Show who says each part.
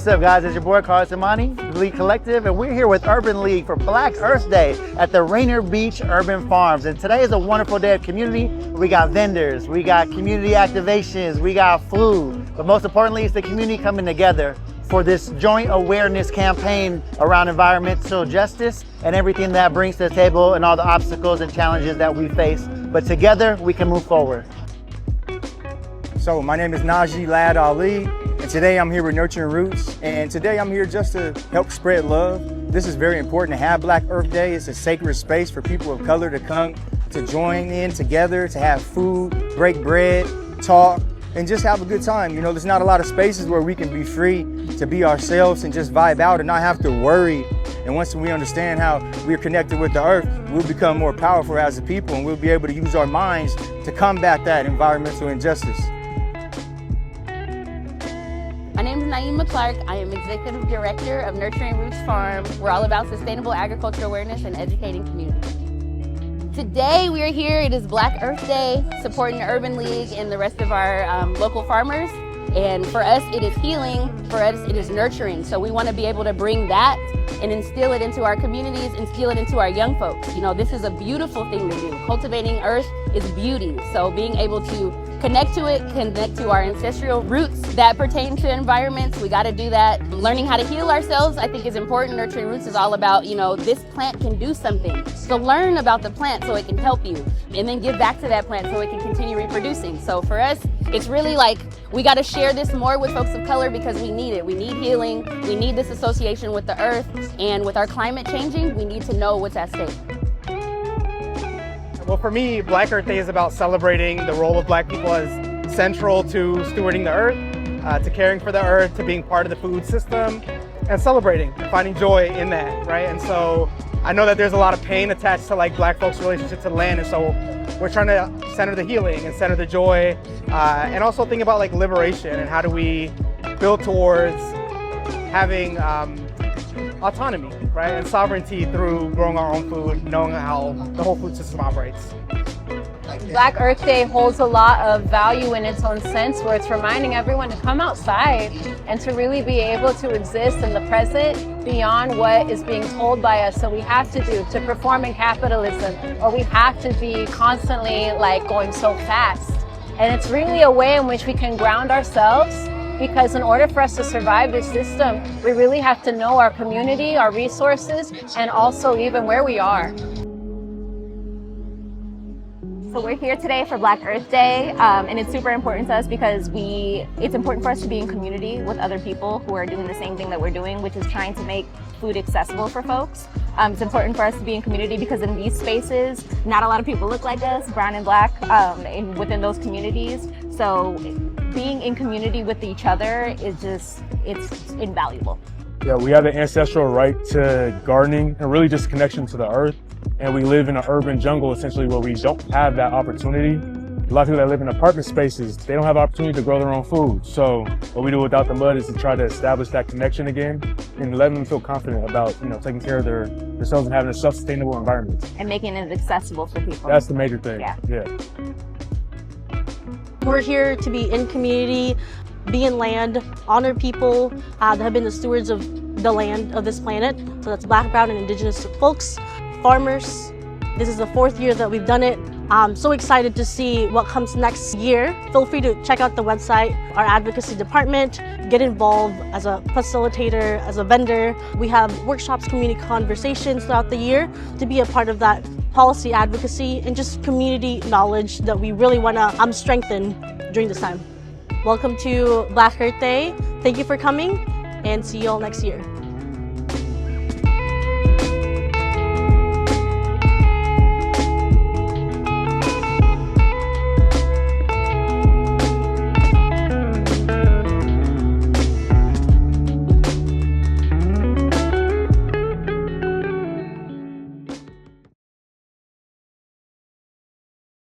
Speaker 1: What's up, guys? It's your boy Carlos Imani, the League Collective, and we're here with Urban League for Black Earth Day at the Rainier Beach Urban Farms. And today is a wonderful day of community. We got vendors, we got community activations, we got food, but most importantly, it's the community coming together for this joint awareness campaign around environmental justice and everything that brings to the table and all the obstacles and challenges that we face. But together, we can move forward.
Speaker 2: So my name is Najee Lad Ali, and today I'm here with Nurturing Roots, and today I'm here just to help spread love. This is very important to have Black Earth Day. It's a sacred space for people of color to come to join in together, to have food, break bread, talk, and just have a good time. You know, there's not a lot of spaces where we can be free to be ourselves and just vibe out and not have to worry. And once we understand how we're connected with the earth, we'll become more powerful as a people, and we'll be able to use our minds to combat that environmental injustice.
Speaker 3: My name is Naima Clark. I am Executive Director of Nurturing Roots Farm. We're all about sustainable agriculture awareness and educating community. Today we are here, it is Black Earth Day, supporting the Urban League and the rest of our local farmers. And for us, it is healing. For us, it is nurturing. So we want to be able to bring that and instill it into our communities, instill it into our young folks. You know, this is a beautiful thing to do. Cultivating earth is beauty. So being able to connect to it, connect to our ancestral roots that pertain to environments, we got to do that. Learning how to heal ourselves, I think, is important. Nurturing Roots is all about, you know, this plant can do something. So learn about the plant so it can help you, and then give back to that plant so it can continue reproducing. So for us, it's really like we got to share this more with folks of color because we need it. We need healing. We need this association with the earth, and with our climate changing, we need to know what's at stake.
Speaker 4: Well, for me, Black Earth Day is about celebrating the role of Black people as central to stewarding the earth, to caring for the earth, to being part of the food system, and celebrating and finding joy in that, right? And so I know that there's a lot of pain attached to like Black folks' relationship to land, and so we're trying to center the healing and center the joy, and also think about like liberation and how do we build towards having autonomy, right, and sovereignty through growing our own food, knowing how the whole food system operates.
Speaker 5: Black Earth Day holds a lot of value in its own sense, where it's reminding everyone to come outside and to really be able to exist in the present beyond what is being told by us. So we have to do to perform in capitalism, or we have to be constantly like going so fast. And it's really a way in which we can ground ourselves, because in order for us to survive this system, we really have to know our community, our resources, and also even where we are.
Speaker 3: So we're here today for Black Earth Day, and it's super important to us because it's important for us to be in community with other people who are doing the same thing that we're doing, which is trying to make food accessible for folks. It's important for us to be in community because in these spaces, not a lot of people look like us, brown and Black, within those communities. So being in community with each other is just, it's invaluable.
Speaker 6: Yeah, we have the ancestral right to gardening and really just connection to the earth. And we live in an urban jungle, essentially, where we don't have that opportunity. A lot of people that live in apartment spaces, they don't have the opportunity to grow their own food. So what we do without the mud is to try to establish that connection again and let them feel confident about, you know, taking care of themselves and having a self-sustainable environment.
Speaker 3: And making it accessible for people.
Speaker 6: That's the major thing.
Speaker 3: Yeah.
Speaker 7: We're here to be in community, be in land, honor people that have been the stewards of the land of this planet. So that's Black, brown, and indigenous folks, farmers. This is the 4th year that we've done it. I'm so excited to see what comes next year. Feel free to check out the website, our advocacy department, get involved as a facilitator, as a vendor. We have workshops, community conversations throughout the year to be a part of that policy advocacy and just community knowledge that we really want to strengthen during this time. Welcome to Black Earth Day. Thank you for coming, and see you all next year.